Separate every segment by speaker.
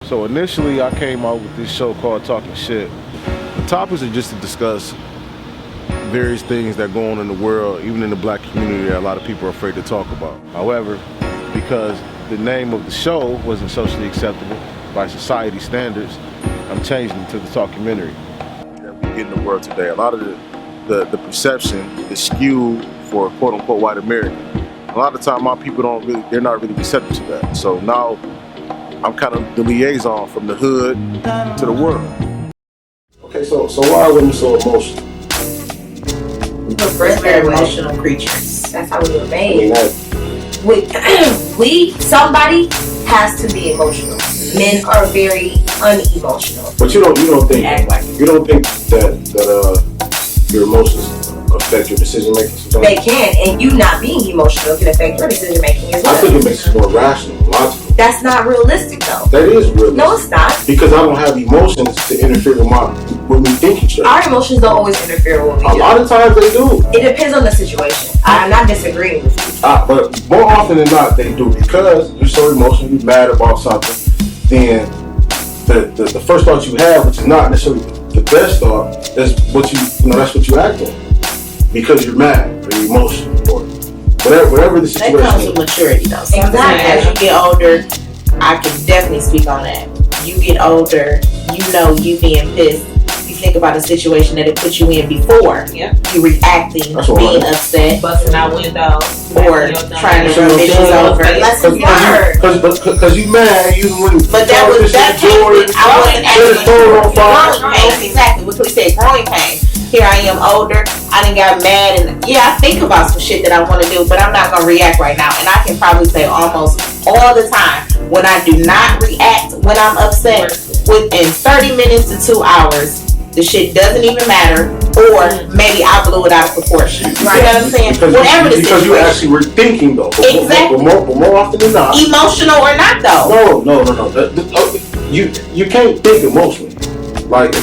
Speaker 1: So initially, I came out with this show called Talking Shit. The topics are just to discuss various things that go on in the world, even in the black community, that a lot of people are afraid to talk about. However, because the name of the show wasn't socially acceptable by society standards, I'm changing it to the Talkumentary. That we get in the world today. A lot of the perception is skewed for quote unquote white American. A lot of the time, my people they're not really receptive to that. So now I'm kind of the liaison from the hood to the world.
Speaker 2: Okay, so why are women so emotional?
Speaker 3: We're very emotional creatures.
Speaker 4: That's how we were
Speaker 2: I
Speaker 4: made.
Speaker 2: mean,
Speaker 4: Somebody has to be emotional. Men are very unemotional.
Speaker 2: but you don't think
Speaker 3: Act like
Speaker 2: you don't think that your emotions affect your decision making sometimes?
Speaker 4: They can, and you not being emotional can affect your decision making as
Speaker 2: I think
Speaker 4: well.
Speaker 2: it makes it more rational, logical.
Speaker 4: That's not realistic though.
Speaker 2: That is real.
Speaker 4: No, it's not.
Speaker 2: Because I don't have emotions to interfere with me thinking straight.
Speaker 4: Our emotions don't always interfere with what
Speaker 2: A
Speaker 4: we do.
Speaker 2: lot of times they do.
Speaker 4: It depends on the situation. I'm not disagreeing with you.
Speaker 2: But more often than not, they do. Because you're so emotional, you're mad about something, then the first thought you have, which is not necessarily the best thought, is what that's what you act on. Because you're mad or you're emotional or whatever the
Speaker 3: That
Speaker 2: situation
Speaker 3: comes
Speaker 2: is.
Speaker 3: with maturity, though. Sometimes
Speaker 4: Exactly.
Speaker 3: as you get older, I can definitely speak on that. You get older, you being pissed. You think about a situation that it put you in before.
Speaker 5: Yep.
Speaker 3: You reacting,
Speaker 2: That's what
Speaker 3: being
Speaker 2: I-
Speaker 3: upset,
Speaker 5: Busting out windows.
Speaker 3: or trying to run bitches over.
Speaker 4: Lessons learned.
Speaker 2: Because you mad, you wouldn't.
Speaker 3: But that came with, I wasn't actually growing pains. Exactly, what we said, growing pains. Here I am older, I done got mad, and I think about some shit that I want to do, but I'm not going to react right now. And I can probably say almost all the time, when I do not react when I'm upset, within 30 minutes to 2 hours, the shit doesn't even matter, or maybe I blew it out of proportion. You know what I'm saying? Whatever the
Speaker 2: because you
Speaker 3: situation.
Speaker 2: actually were thinking though.
Speaker 3: Exactly.
Speaker 2: But more often than not.
Speaker 3: Emotional or not though.
Speaker 2: No. You can't think emotionally. Like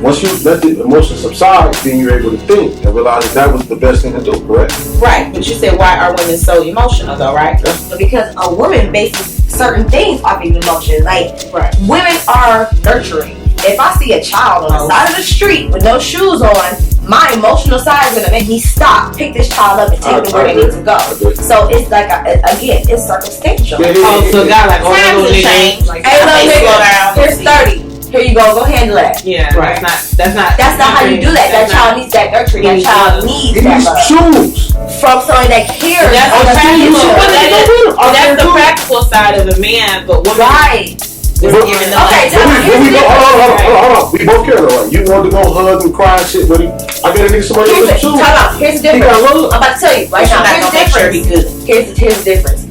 Speaker 2: once you let the emotions subside, then you're able to think and realize that was the best thing to do. Correct?
Speaker 3: Right, but you said why are women so emotional though, right?
Speaker 4: Because a woman bases certain things off of emotion. Like,
Speaker 3: Right.
Speaker 4: women are nurturing. If I see a child on the side of the street with no shoes on, my emotional side is gonna make me stop, pick this child up, and take them where they need to go. So it's like, again, it's circumstantial.
Speaker 5: Oh, so God, like, oh,
Speaker 3: Times
Speaker 5: little
Speaker 3: have
Speaker 5: nigga.
Speaker 3: changed.
Speaker 5: Like,
Speaker 4: Hey,
Speaker 3: Okay,
Speaker 4: little
Speaker 3: slow
Speaker 4: nigga,
Speaker 3: down.
Speaker 4: here's 30. Here you go handle that.
Speaker 5: yeah,
Speaker 3: Right.
Speaker 5: That's not
Speaker 4: How you do that. That child needs that nurturing. That child needs that
Speaker 2: These
Speaker 4: love.
Speaker 2: shoes.
Speaker 4: From somebody that cares.
Speaker 5: That's
Speaker 4: on
Speaker 5: the
Speaker 4: the
Speaker 5: practical.
Speaker 4: future.
Speaker 5: That's the practical side of a man, but women
Speaker 4: Right.
Speaker 5: is giving the
Speaker 4: Okay,
Speaker 5: love.
Speaker 4: tell me.
Speaker 2: When we go, hold on. We both care though, right? You want to go hug and cry and shit, buddy. I gotta need somebody
Speaker 4: Here's
Speaker 2: else
Speaker 4: the,
Speaker 2: too.
Speaker 4: time out. Here's the
Speaker 2: He
Speaker 4: difference.
Speaker 2: got love.
Speaker 4: I'm about to tell you right
Speaker 3: But you're
Speaker 4: now.
Speaker 3: not
Speaker 4: Here's the
Speaker 3: gonna make sure he
Speaker 4: difference.
Speaker 3: good.
Speaker 4: Here's the difference.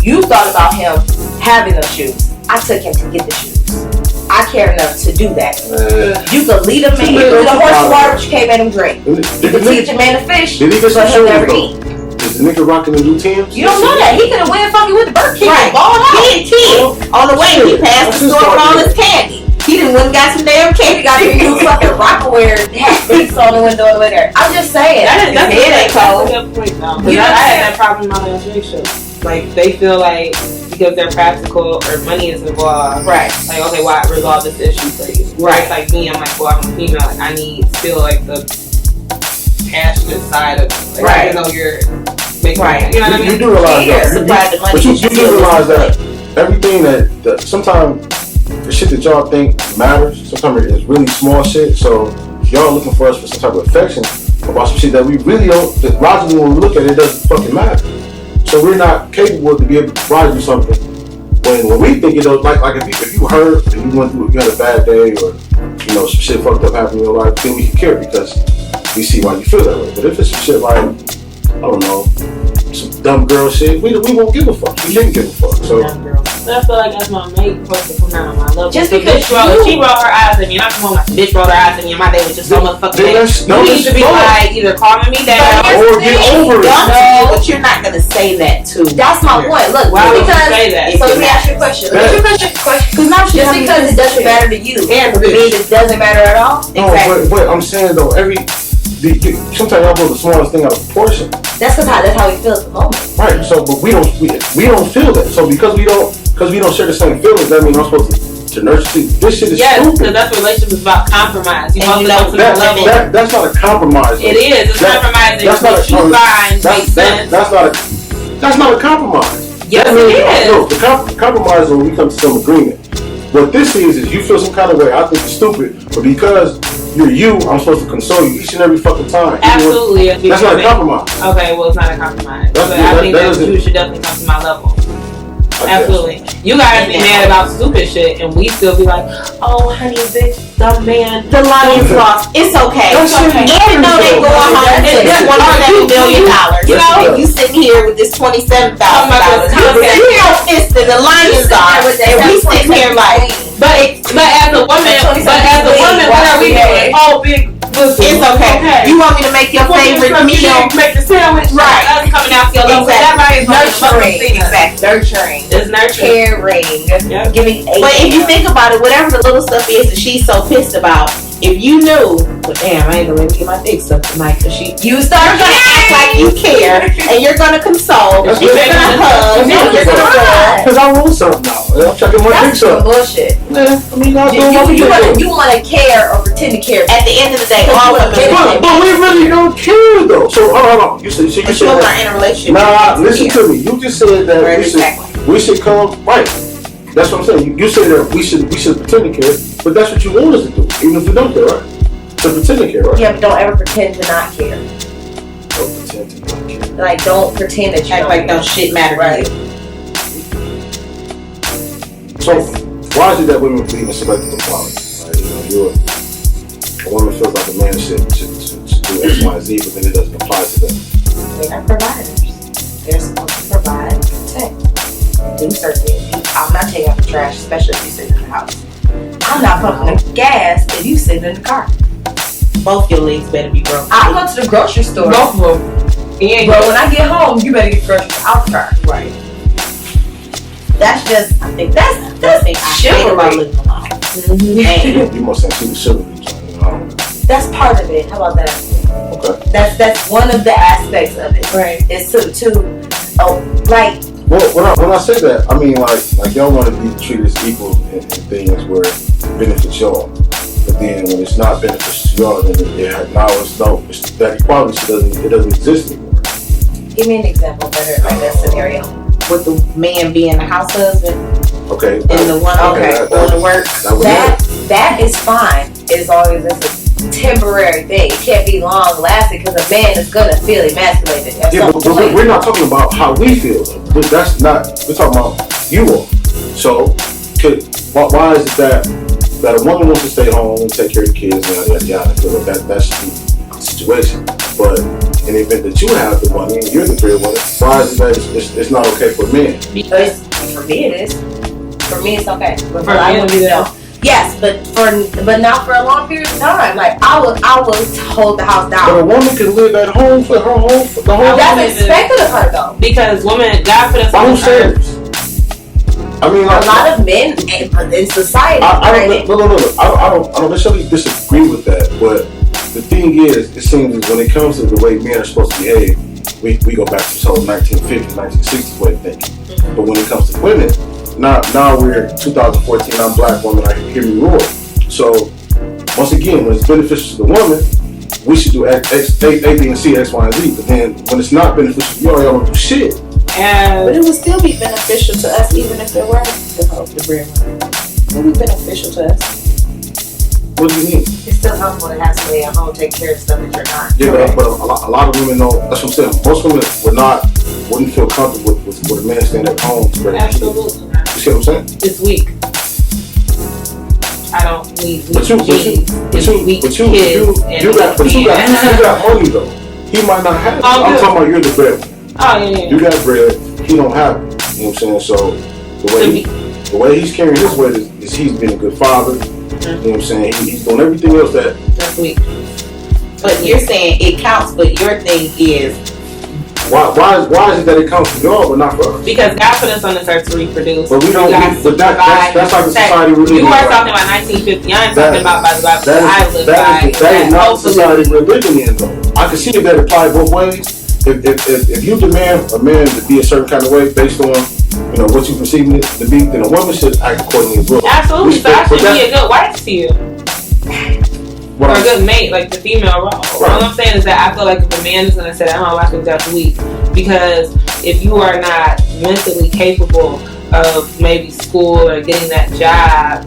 Speaker 4: You thought about him having those shoes. I took him to get the shoes. I care enough to do that. You could lead a man. You could lead a horse to water, but you can't make him drink.
Speaker 2: Did
Speaker 4: You could teach a man to fish,
Speaker 2: Did he get some
Speaker 4: but he'll
Speaker 2: shoes
Speaker 4: never
Speaker 2: though?
Speaker 4: eat.
Speaker 2: Is the nigga rocking the new Timbs?
Speaker 4: You don't know that. He could have went fucking with the Burger King
Speaker 3: Right.
Speaker 4: and balled out.
Speaker 3: He a kid. On the way, he passed the store with all his candy. He done went and got some damn
Speaker 4: He
Speaker 3: candy.
Speaker 4: got to use fucking Rockaware hat piece on the window over there. I'm just saying.
Speaker 5: That's
Speaker 4: His head ain't cold.
Speaker 5: a good point, though. 'Cause
Speaker 4: You
Speaker 5: I
Speaker 4: know what I'm
Speaker 5: had that problem in my last relationship. Like, they feel like because they're practical or money is involved,
Speaker 3: Right.
Speaker 5: like, okay, why resolve this issue for you?
Speaker 3: Right.
Speaker 5: It's like me, I'm like, well, I'm a female. Like, I need still like the passionate side of it. Like,
Speaker 3: Right.
Speaker 5: even though you're making,
Speaker 3: Right.
Speaker 5: you know what I
Speaker 2: You
Speaker 5: mean?
Speaker 2: do realize
Speaker 4: Yeah.
Speaker 2: that.
Speaker 3: Supply the money.
Speaker 2: But you
Speaker 3: that
Speaker 2: do
Speaker 3: feel
Speaker 2: realize
Speaker 3: is
Speaker 2: that
Speaker 3: good.
Speaker 2: everything that sometimes the shit that y'all think matters, sometimes it is really small shit. So y'all looking for us for some type of affection about some shit that we really don't. That logically, when we look at it, it doesn't fucking matter. So we're not capable to be able to provide you something when we think it does. Like if you hurt and you went through, you had a bad day or some shit fucked up happened in your life, then we can care because we see why you feel that way. But if it's some shit like I don't know, some dumb girl shit, we won't give a fuck. We can't give a fuck. So.
Speaker 5: Young girl. But I feel like that's my mate supposed to come down on my level.
Speaker 4: Just
Speaker 5: The
Speaker 4: because
Speaker 5: bitch rolled,
Speaker 4: you-
Speaker 5: she rolled her eyes at me, and I come home like, bitch rolled her eyes at me, and my day was just so motherfucking
Speaker 2: Then
Speaker 5: bad.
Speaker 2: let's-
Speaker 5: You
Speaker 2: no,
Speaker 5: need to be
Speaker 2: let's go.
Speaker 5: like either calming me down.
Speaker 4: But here's
Speaker 2: Or
Speaker 4: the
Speaker 2: get
Speaker 4: thing.
Speaker 2: over it.
Speaker 3: Dumb to
Speaker 4: No.
Speaker 3: you, but you're not gonna say that to.
Speaker 4: That's my point. Look,
Speaker 5: Why would you
Speaker 4: because
Speaker 5: say that?
Speaker 4: so let me ask you a question. Let me ask you a question.
Speaker 3: Because now
Speaker 4: Just because it doesn't matter to you,
Speaker 3: And
Speaker 4: it means it doesn't matter at all.
Speaker 2: No, but I'm saying though, sometimes y'all blow the smallest thing out of proportion.
Speaker 4: That's how we feel at the moment.
Speaker 2: Right. So, but we don't feel that. So because we don't, because we don't share the same feelings, that means I'm supposed to nurture you. This shit is
Speaker 5: Yes,
Speaker 2: stupid.
Speaker 5: because that's what relationship is about, compromise. You
Speaker 3: And
Speaker 5: have to go to the level.
Speaker 2: That's not a compromise.
Speaker 5: It is. It's compromising.
Speaker 2: That's not
Speaker 5: What you find makes sense.
Speaker 2: That's not a compromise.
Speaker 5: Yes,
Speaker 2: That means-
Speaker 5: it is.
Speaker 2: No, the compromise is when we come to some agreement. What this is you feel some kind of way. I think it's stupid, but because you're you, I'm supposed to console you each and every fucking time.
Speaker 5: Absolutely.
Speaker 2: That's not a compromise.
Speaker 5: Okay, well, it's not a compromise.
Speaker 2: That's-
Speaker 5: But I think
Speaker 2: that
Speaker 5: that
Speaker 2: doesn't-
Speaker 5: you should definitely come to my level.
Speaker 2: I guess.
Speaker 5: Absolutely. You guys be mad about stupid shit, and we still be like, oh, honey, bitch, dumb man.
Speaker 3: The Lions lost. It's okay.
Speaker 2: That's okay.
Speaker 3: Even though they going home with this
Speaker 5: That's
Speaker 3: $27 million, you
Speaker 2: That's
Speaker 3: know,
Speaker 2: okay.
Speaker 3: you sitting here with this $27,000.
Speaker 5: Okay.
Speaker 3: You know, pissed that the Lions are, and we sitting here like,
Speaker 5: But as a woman, what are we doing? Oh, big pussy.
Speaker 3: it's okay. You want me to make your favorite meal?
Speaker 5: Make the sandwich.
Speaker 3: Right.
Speaker 5: Us coming out to your level.
Speaker 3: Exactly.
Speaker 5: That is
Speaker 4: Nurturing.
Speaker 3: Exactly.
Speaker 4: Nurturing.
Speaker 5: It's nurturing.
Speaker 4: Caring.
Speaker 5: Yep.
Speaker 4: Giving a
Speaker 3: But if you think about it, whatever the little stuff is that she's so pissed about, if you knew, well, damn, I ain't gonna let me get my dick sucked tonight because
Speaker 4: you start
Speaker 3: you're gonna act like you care and you're gonna console,
Speaker 2: That's
Speaker 3: you're
Speaker 2: what-
Speaker 3: gonna hug,
Speaker 2: that's
Speaker 3: and
Speaker 2: what-
Speaker 3: you're gonna rub.
Speaker 2: Because I want something now. I'm checking my
Speaker 4: That's
Speaker 2: dicks
Speaker 4: some
Speaker 2: up.
Speaker 4: bullshit.
Speaker 2: Yeah, I mean, I'm doing what we do.
Speaker 4: You want to care or pretend to care.
Speaker 3: At the end of the day, all women
Speaker 2: But we really don't care though. So hold on. You said
Speaker 3: but you
Speaker 2: said
Speaker 3: are
Speaker 2: that.
Speaker 3: in a relationship.
Speaker 2: Nah,
Speaker 3: you
Speaker 2: listen
Speaker 3: care.
Speaker 2: to me. You just said that
Speaker 3: Right,
Speaker 2: we
Speaker 3: exactly.
Speaker 2: should come right. That's what I'm saying. You said that we should pretend to care, but that's what you want us to do, even if we don't care, right? To pretend to care, right?
Speaker 4: Yeah, but don't ever pretend to not care.
Speaker 2: Don't pretend to not care.
Speaker 4: Like, don't pretend that you
Speaker 3: Act
Speaker 4: don't
Speaker 3: like
Speaker 4: care.
Speaker 3: no shit matter to
Speaker 4: Right.
Speaker 3: you.
Speaker 2: So why is it that women believe in selective equality? Right? You know, a woman feels like a man should do X, Y, Z, but then it doesn't apply to them.
Speaker 4: They're not providers. They're supposed to provide and protect. Do certain things. I'm not taking out the trash, especially if you sit in the house. I'm not pumping the gas if you sit in the car.
Speaker 3: Both your legs better be broken.
Speaker 4: I'll go to the grocery store.
Speaker 5: Both of them. He ain't
Speaker 4: But when I get home, you better get groceries out the car.
Speaker 3: Right.
Speaker 4: That's just,
Speaker 3: I think
Speaker 4: that's
Speaker 3: I think about
Speaker 4: chivalry.
Speaker 3: living alone.
Speaker 4: And
Speaker 2: You must have seen the chivalry, you know. I don't know.
Speaker 4: that's part of it. How about that?
Speaker 2: Okay.
Speaker 4: That's one of the aspects of it.
Speaker 5: Right.
Speaker 4: Is like
Speaker 2: Well, when I say that, I mean like y'all want to be treated as equal in things where it benefits y'all, but then when it's not beneficial to y'all, then that equality doesn't exist anymore.
Speaker 4: give me an example better like that scenario.
Speaker 3: With the man being the house husband
Speaker 2: Okay.
Speaker 3: and the woman
Speaker 4: Okay.
Speaker 3: going to work.
Speaker 4: That is fine as long as it's a temporary thing. It can't be long lasting because a man is gonna feel emasculated at
Speaker 2: Yeah,
Speaker 4: some
Speaker 2: but
Speaker 4: point.
Speaker 2: we're not talking about how we feel. But that's not. We're talking about you all. So, why is it that a woman wants to stay home and take care of the kids and yada yada yada? I feel like that should be the situation. But in the event that you have the money and you're the breadwinner, why is it that it's not okay for men?
Speaker 4: Because for me it is. For me it's okay. But
Speaker 5: For
Speaker 4: a lot
Speaker 5: men,
Speaker 4: of women
Speaker 5: yeah.
Speaker 4: don't. Yes, but not for a long period of time. Like I will hold the house
Speaker 2: But a
Speaker 4: down.
Speaker 2: woman can live at home for the whole
Speaker 4: That's expected of her though.
Speaker 5: Because women, God put us
Speaker 2: By
Speaker 5: on
Speaker 2: who
Speaker 5: this earth.
Speaker 2: standards? I mean,
Speaker 4: A
Speaker 2: like,
Speaker 4: lot of men in society.
Speaker 2: I don't necessarily disagree with that, but the thing is, it seems that when it comes to the way men are supposed to behave, we go back to this whole 1950s, 1960s way of thinking. But when it comes to women, now we're 2014, I'm a black woman, I hear me roar. So, once again, when it's beneficial to the woman, we should do A, B, and C, X, Y, and Z. But then when it's not beneficial to y'all don't do shit.
Speaker 3: But
Speaker 5: And
Speaker 3: it would still be beneficial to us even if there were the breadwinner. It would be beneficial to us.
Speaker 2: What do you mean?
Speaker 4: It's still helpful to have somebody at home take care of stuff that you're not.
Speaker 2: Yeah, but a lot of women don't. That's what I'm saying. Most women wouldn't feel comfortable with a man staying at home to raise kids.
Speaker 5: absolutely not.
Speaker 2: You see what I'm saying?
Speaker 5: It's weak. I don't need weak
Speaker 2: But you
Speaker 5: kids. It's weak kids and
Speaker 2: you got money though. He might not have it.
Speaker 5: Oh,
Speaker 2: I'm
Speaker 5: good.
Speaker 2: talking about you're the breadwinner.
Speaker 5: Oh yeah.
Speaker 2: You got bread. He don't have it. You know what I'm saying? So the way he's carrying his weight is he's being a good father. You know what I'm saying? He's doing everything else that.
Speaker 5: That's weak.
Speaker 3: But you're saying it counts, but your thing is
Speaker 2: Why is it that it comes for y'all but not for us?
Speaker 5: Because God put us on this earth to reproduce.
Speaker 2: But we don't. But that's how the society really.
Speaker 5: You
Speaker 2: is
Speaker 5: are
Speaker 2: right
Speaker 5: talking about 1950. I ain't
Speaker 2: That-
Speaker 5: talking about by the Bible that I live by.
Speaker 2: That is not the
Speaker 5: Hopefully-
Speaker 2: society we're living in, though. I can see if that applied both ways. If you demand a man to be a certain kind of way based on you know, what you perceive it to be, then a woman should act accordingly as well.
Speaker 5: Absolutely. So I should be a good wife to you.
Speaker 2: Or
Speaker 5: a good mate, like the female role. Right. All I'm saying is that I feel like if a man is going to sit at home, I think that's weak. Because if you are not mentally capable of maybe school or getting that job,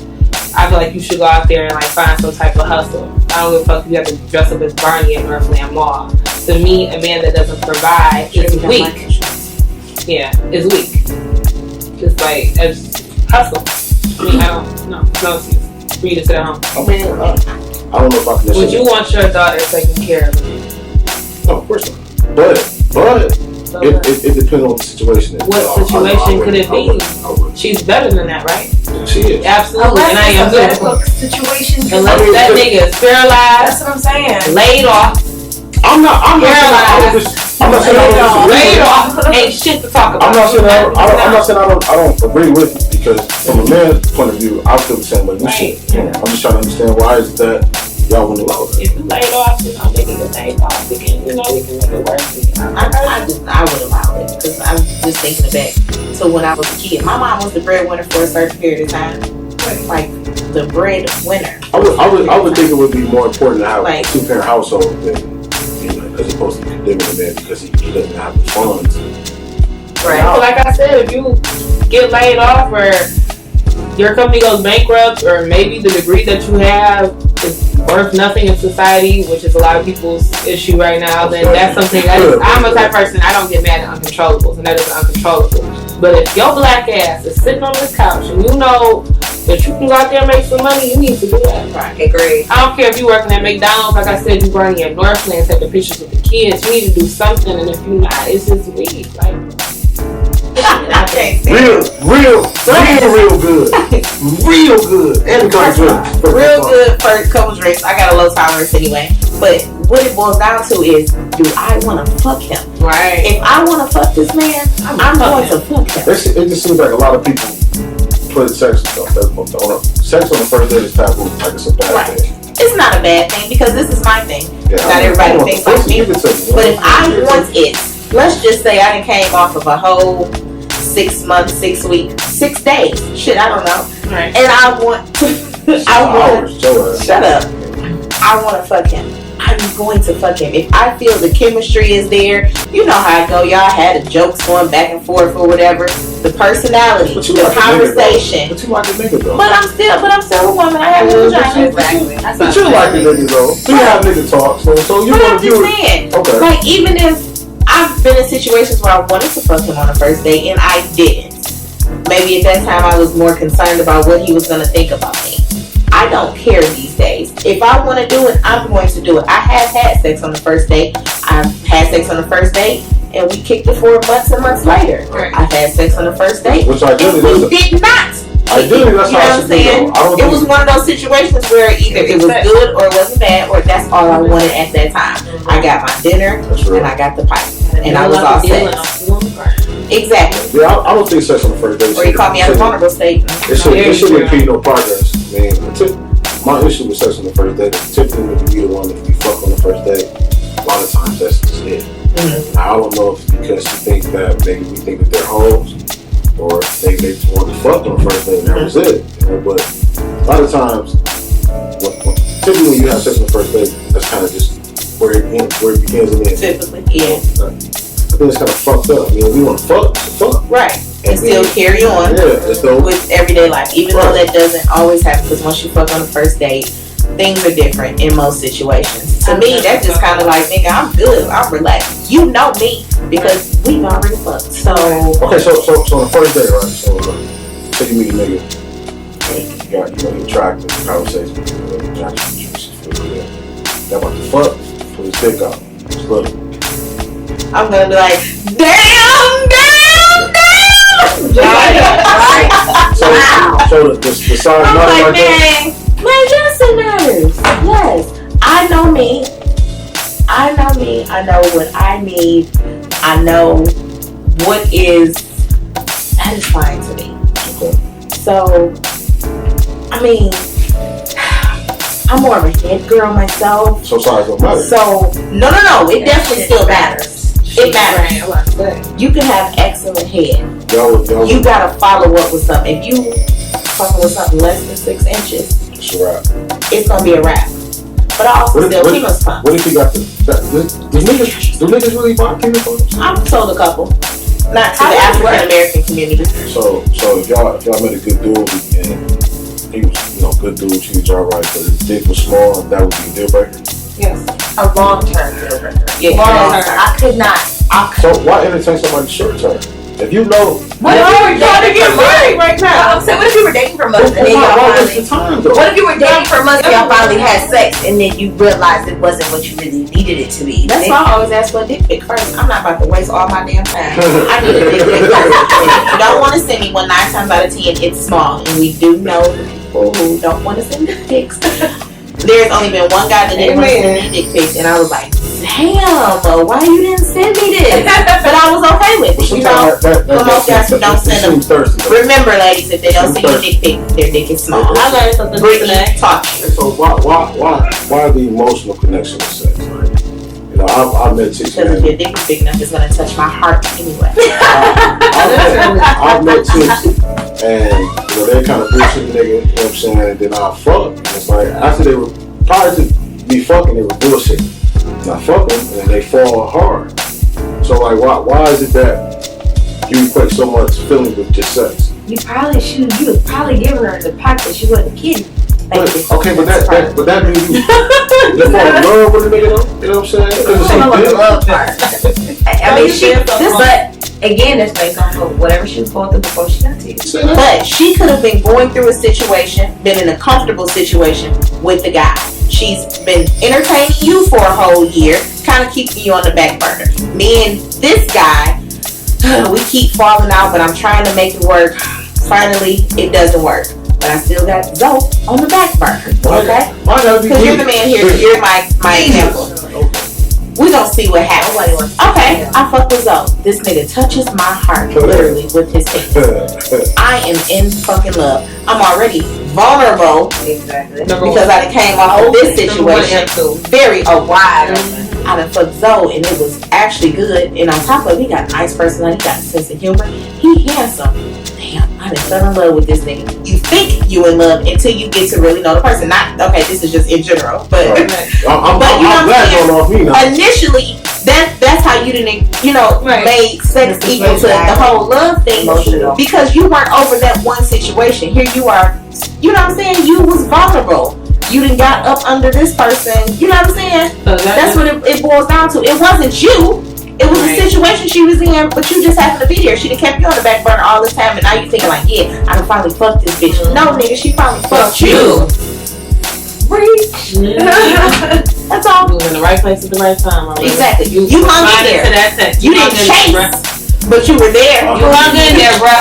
Speaker 5: I feel like you should go out there and like find some type of hustle. I don't give a fuck if you have to dress up as Barney at Northland Mall. To me, a man that doesn't provide is weak. Yeah, is weak. Just like, hustle. I mean, I don't know. No excuse for you to sit at home.
Speaker 2: I mean, I don't know if I can.
Speaker 5: Would you want your daughter taking care of you?
Speaker 2: No, of course not. But it depends on the situation.
Speaker 5: What situation could it be? She's better than that, right?
Speaker 2: She is.
Speaker 5: Absolutely. And I am good.
Speaker 4: Situation.
Speaker 5: Unless that nigga is paralyzed.
Speaker 4: That's what I'm saying.
Speaker 5: Laid off.
Speaker 2: I'm not
Speaker 5: paralyzed.
Speaker 2: I'm not saying I don't
Speaker 5: laid off. Ain't shit to talk about.
Speaker 2: I'm not saying I don't agree with it, because from a man's point of view, I feel the same way you should. I'm just trying to understand why is it that y'all wouldn't allow that.
Speaker 5: If you laid off, you know, they can get laid off. We can make it work.
Speaker 3: I would allow it, because I'm just thinking back to when I was a kid. My mom was the breadwinner for a certain period of time. Like the breadwinner.
Speaker 2: I would think it would be more important to have a 2-parent household than, because he's supposed to be condemning the man because he doesn't have the funds.
Speaker 5: Right. But like I said, if you get laid off or your company goes bankrupt, or maybe the degree that you have is worth nothing in society, which is a lot of people's issue right now, then that's something that is, I'm a type of person, I don't get mad at uncontrollables, and that is uncontrollable. But if your black ass is sitting on this couch and you know that you can go out there and make some money, you need to do that.
Speaker 3: Right, agree.
Speaker 5: I don't care if you're working at McDonald's, like I said, you're running at Northland, taking pictures with the kids. You need to do something, and if you're not, it's just weak. Like,
Speaker 2: real good. Real good. And a couple drinks.
Speaker 3: Real good for a couple drinks. I got a low tolerance anyway. But what it boils down to is, do I want to fuck him?
Speaker 5: Right.
Speaker 3: If I want to fuck this man, I'm going to fuck him.
Speaker 2: It just seems like a lot of people put sex on the first date is taboo. Like it's a bad thing.
Speaker 3: It's not a bad thing, because this is my thing. Yeah, not everybody thinks like me. But if I want it, let's just say I done came off of a whole 6 months, 6 weeks, 6 days. Shit, I don't know.
Speaker 5: Right.
Speaker 3: And I want to. Shut up. I want to fuck him. I'm going to fuck him. If I feel the chemistry is there, you know how I go. Y'all had the jokes going back and forth or whatever. The personality, the conversation.
Speaker 2: But you like a nigga though.
Speaker 3: But I'm still a woman. I have a vagina.
Speaker 2: But you like a nigga though. So you have nigga talk. So you want to view it. Okay.
Speaker 3: Like, even if I've been in situations where I wanted to fuck him on the first date and I didn't. Maybe at that time I was more concerned about what he was going to think about me. I don't care these days. If I want to do it, I'm going to do it. I have had sex on the first date. I've had sex on the first date, and we kicked it for months and months later.
Speaker 5: Right.
Speaker 3: I've had sex on the first date,
Speaker 2: which I
Speaker 3: and we did not.
Speaker 2: Ideally, that's how I'm saying.
Speaker 3: It was one of those situations where either it was good or it wasn't bad, or that's all I wanted at that time. I got my dinner and I got the pipe, and I was all set. Exactly.
Speaker 2: Yeah, I don't think sex on the first date.
Speaker 3: Or you call me at a vulnerable state.
Speaker 2: It should impede no progress. I mean, my issue with sex on the first date is typically when you be the one that you fuck on the first date, a lot of times that's just it. Mm-hmm. Now, I don't know if it's because you think that maybe we think that they're hoes, or maybe they just want to fuck on the first date and that was it. But a lot of times, typically when you have sex on the first date, that's kind of just where it begins and ends.
Speaker 3: Typically, yeah.
Speaker 2: I think it's kind of fucked up. I mean, we want to fuck.
Speaker 3: Right. And still carry on with everyday life, even though that doesn't always happen, because once you fuck on the first date, things are different in most situations. To me, that's just kind of like, nigga, I'm good, I'm relaxed. You know me, because we've already fucked. So
Speaker 2: okay, so on the first date, right? So you meet a nigga, you're attracted, conversation, you're about to fuck, pull his dick out, just look.
Speaker 3: I'm gonna be like, damn.
Speaker 2: So the sign
Speaker 3: I'm like, man, just a nurse. Yes, I know me. I know what I need. I know what is satisfying to me.
Speaker 2: Okay.
Speaker 3: So, I mean, I'm more of a head girl myself.
Speaker 2: So size don't matter.
Speaker 3: So, no. It definitely still matters. It matters. You can have excellent head.
Speaker 2: Yo.
Speaker 3: You gotta follow up with something. If you fucking with something less than 6 inches,
Speaker 2: It's a wrap.
Speaker 3: it's gonna be a wrap. But I also still penis pump.
Speaker 2: What if you got do niggas really buy penis pumps?
Speaker 3: I've sold a couple. Not to the African American community.
Speaker 2: So if y'all met a good dude and he was, good dude, she was alright, but his dick was small, that would be a deal breaker.
Speaker 5: Yes.
Speaker 4: A long-term deal breaker.
Speaker 3: Yeah.
Speaker 4: Long-term. I could not.
Speaker 2: So why entertain somebody short term? If you know,
Speaker 4: What if you were dating for months
Speaker 3: right now?
Speaker 4: I'm saying, what if you were dating for months and then y'all finally? What if you were dating for months and y'all finally had sex and then you realized it wasn't what you really needed it to be?
Speaker 3: That's why I always ask for a dick pic first. I'm not about to waste all my damn time. I need a dick pic first. If you don't want to send me one, 9 times out of 10, it's small. And we do know the people who don't want to send dick pics. There's only been one guy that didn't want to send me dick pics, and I was like, damn, why you didn't send me this? But I was okay with it. You know, for most guys who don't send them. Remember, ladies, if they don't send you dick pic, their dick is small.
Speaker 5: I learned something today.
Speaker 3: Talk.
Speaker 2: So why the emotional connection with sex? Right? I've met chicks.
Speaker 3: Because if your dick is big enough, it's gonna touch my heart anyway.
Speaker 2: I've met chicks, and they kind of bullshit nigga. You know what I'm saying? And then I fuck. And it's like after they were prior to me fucking, they were bullshit. And I fuck them, and they fall hard. So like, why is it that you equate so much feeling with just sex?
Speaker 4: You was probably giving her the pack that she wasn't kidding.
Speaker 2: But that means you fall in love with a nigga though. You know what I'm saying? Because
Speaker 4: I love the love part. I mean,
Speaker 3: But
Speaker 4: again, it's based on whatever she was going through before she got to you.
Speaker 3: But she could have been going through a situation, been in a comfortable situation with the guy. She's been entertaining you for a whole year, kind of keeping you on the back burner. Me and this guy, we keep falling out, but I'm trying to make it work. Finally, it doesn't work. But I still got Zoe on the back burner. Okay? Because you're the man here. You're my example. We don't see what happens. Okay, I fuck with Zoe. This nigga touches my heart literally with his penis. I am in fucking love. I'm already vulnerable.
Speaker 4: Exactly.
Speaker 3: Because I done came off of this situation very wide. I done fucked Zoe and it was actually good. And on top of it, he got a nice personality, he got a sense of humor. He handsome. Damn, I done fell in love with this nigga. You think you in love until you get to really know the person. Not, okay, this is just in general. But,
Speaker 2: I'm glad going off me now.
Speaker 3: Initially, that's how you didn't, made sex equal to the whole love thing.
Speaker 4: Emotional.
Speaker 3: Because you weren't over that one situation. Here you are, you know what I'm saying? You was vulnerable. You done got up under this person. You know what I'm saying?
Speaker 5: So
Speaker 3: that's what it boils down to. It wasn't you. It was a situation she was in, but you just happened to be there. She done kept you on the back burner all this time, and now you thinking like, yeah, I done finally fucked this bitch. No, nigga, she finally fucked you. Reach. That's all.
Speaker 5: You was in the right place at the right time.
Speaker 3: Exactly. You hung in there. You didn't chase, but you were there.
Speaker 5: You hung in there, bro.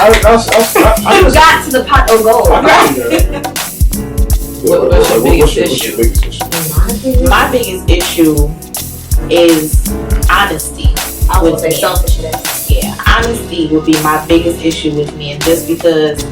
Speaker 4: You got to the pot of gold.
Speaker 5: What's your biggest issue?
Speaker 3: My biggest issue is honesty.
Speaker 4: I would say selfishness.
Speaker 3: Yeah, honesty would be my biggest issue with men. Just because,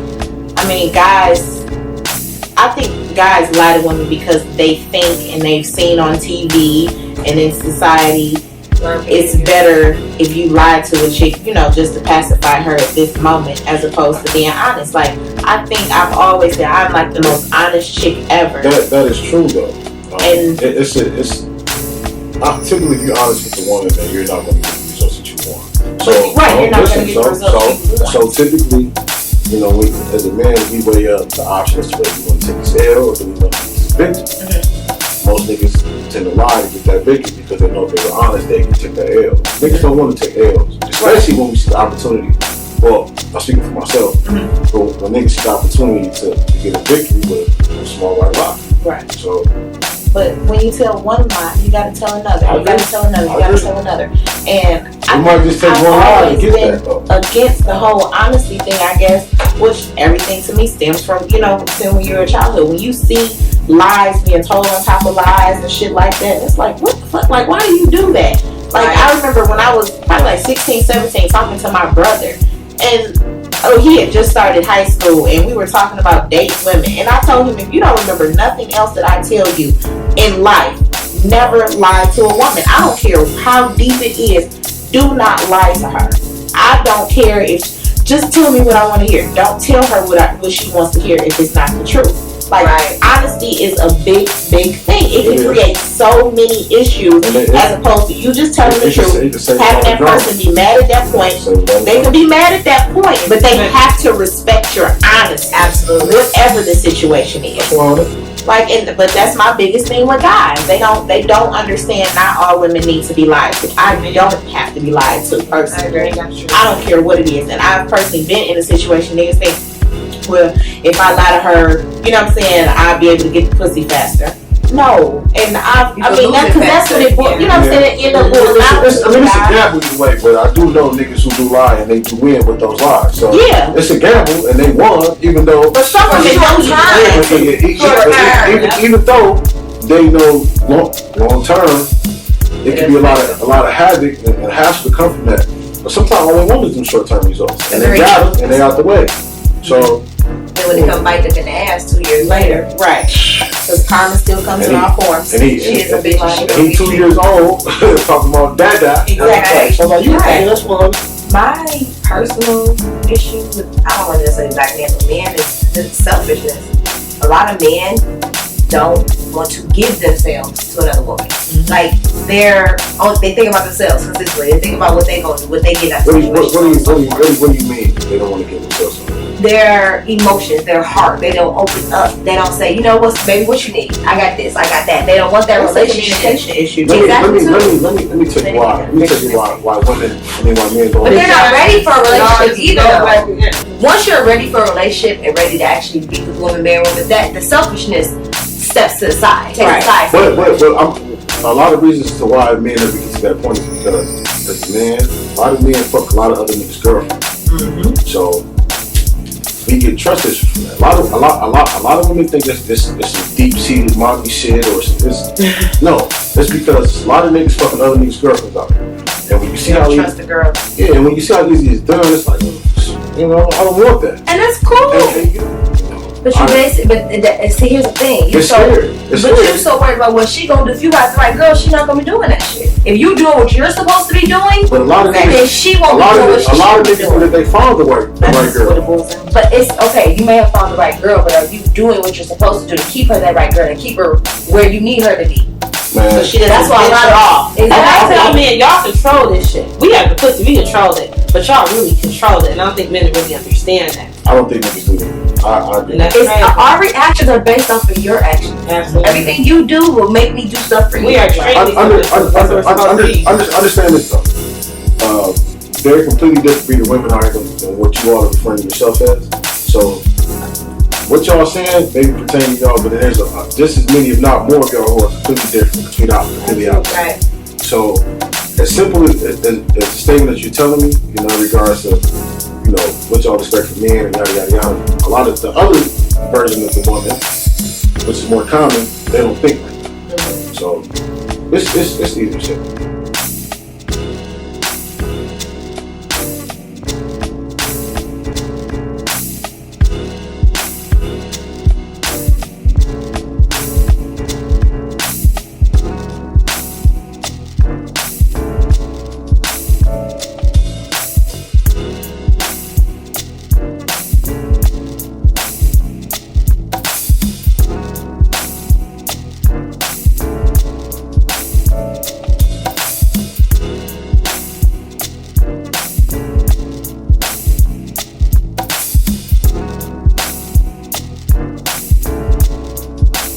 Speaker 3: I think guys lie to women because they think and they've seen on TV and in society it's better if you lie to a chick, just to pacify her at this moment as opposed to being honest. Like, I think I've always said I'm like the most honest chick ever.
Speaker 2: That is true though.
Speaker 3: And
Speaker 2: it's typically if you're honest with the woman, then you're not going to get the results that you want. So
Speaker 3: you're not going to get the results.
Speaker 2: So typically, as a man, we weigh up the options whether we want to take this L or do we want to take this victory. Most niggas tend to lie to get that victory because they know if they were honest, they can take that L. Niggas don't want to take L's, especially when we see the opportunity. Well, I'm speaking for myself, but when niggas see the opportunity to get a victory with a small white rock.
Speaker 3: Right.
Speaker 2: So.
Speaker 3: But when you tell one lie, you gotta tell another. You gotta tell another. You gotta tell another. And
Speaker 2: you might just take one lie to get that though.
Speaker 3: Against the whole honesty thing, I guess, which everything to me stems from, since when you were a childhood. When you see lies being told on top of lies and shit like that, it's like, what the fuck? Like, why do you do that? Like, I remember when I was probably like 16, 17, talking to my brother, and he had just started high school, and we were talking about dating women. And I told him, if you don't remember nothing else that I tell you in life, never lie to a woman. I don't care how deep it is. Do not lie to her. I don't care if. Just tell me what I want to hear. Don't tell her what she wants to hear if it's not the truth. Like, honesty is a big thing. It can create so many issues as opposed to you just telling the truth, having that person be mad at that point. They can be mad at that point, but they have to respect your honesty. Absolutely. Whatever the situation is. Like, but that's my biggest thing with guys. They don't understand. Not all women need to be lied to. I don't have to be lied to personally. I don't care what it is. And I've personally been in a situation. Niggas think, well, if I lie to her, you know what I'm saying, I'll be able to get the pussy faster. No, and I mean that's what it. You know what I'm saying? It end up boiling out.
Speaker 2: It's a gamble either way, but I do know niggas who do lie and they do win with those lies. So yeah, it's a gamble and they won, even though.
Speaker 3: But some of it don't
Speaker 2: even though they know long term, it can be a lot of havoc and hassle to come from that. But sometimes all they want is them short term results, and they got them and they out the way. So.
Speaker 4: And when they come bite them in the ass 2 years later.
Speaker 3: Right. Because karma still comes in all forms.
Speaker 2: And he 2 years old, talking about dada.
Speaker 3: Exactly.
Speaker 2: So like, that's one.
Speaker 4: My personal issue with, I don't want to say black men, but men is the selfishness. A lot of men don't want to give themselves to another woman. Mm-hmm. Like they think about themselves consistently. They think about what they gonna do, what they get out of the situation.
Speaker 2: What do you mean they don't want to give themselves to?
Speaker 4: Their emotions, their heart, they don't open up. They don't say, you know what, baby, what you need? I got this, I got that. They don't want that relationship issue.
Speaker 2: Let me tell you why. Let me tell you why men don't.
Speaker 4: But they're not ready for a relationship either. Once you're ready for a relationship and ready to actually be with woman, marry woman, that the selfishness steps to the side, takes aside.
Speaker 2: But a lot of reasons to why men never get to that point is because as men, a lot of men fuck a lot of other niggas' girlfriends. Mm-hmm. So we get trust issues from that. A lot of women think it's some deep-seated mommy shit or no. It's because a lot of niggas fucking other niggas' girlfriends out there. And when you see how
Speaker 4: trust the girl.
Speaker 2: Yeah, and when you see how easy it's done, it's like, you know, I don't want that.
Speaker 4: And that's cool. But you see, here's the thing. You're so worried about what she gonna do. If you got the right girl, she not gonna be doing that shit. If you doing what you're supposed to be doing,
Speaker 2: but a lot of
Speaker 4: then she won't be doing what she
Speaker 2: a lot of niggas think that they found the right girl.
Speaker 4: But it's okay. You may have found the right girl, but are you doing what you're supposed to do to keep her that right girl and keep her where you need her to be?
Speaker 2: Man.
Speaker 3: So that's why I'm not off.
Speaker 4: Exactly.
Speaker 5: I mean, y'all control this shit. We have the pussy, we control it, but y'all really control it, and I don't think men really understand that.
Speaker 2: I don't think niggas do that. I agree.
Speaker 4: Our reactions are based off of your actions.
Speaker 5: Absolutely.
Speaker 4: Everything you do will make me do stuff for you.
Speaker 5: We are trained.
Speaker 2: Understand this though. They're completely different breed of women are than what you all are referring to yourself as. So what y'all saying maybe pertain to y'all, but there's just as many, if not more, of y'all who are completely different between completely out.
Speaker 4: Right.
Speaker 2: So as simple as the statement that you're telling me, you know, in regards to, you know, what y'all expect from men and yada yada yada. A lot of the other version of the woman, which is more common, they don't think like that. So it's easy shit.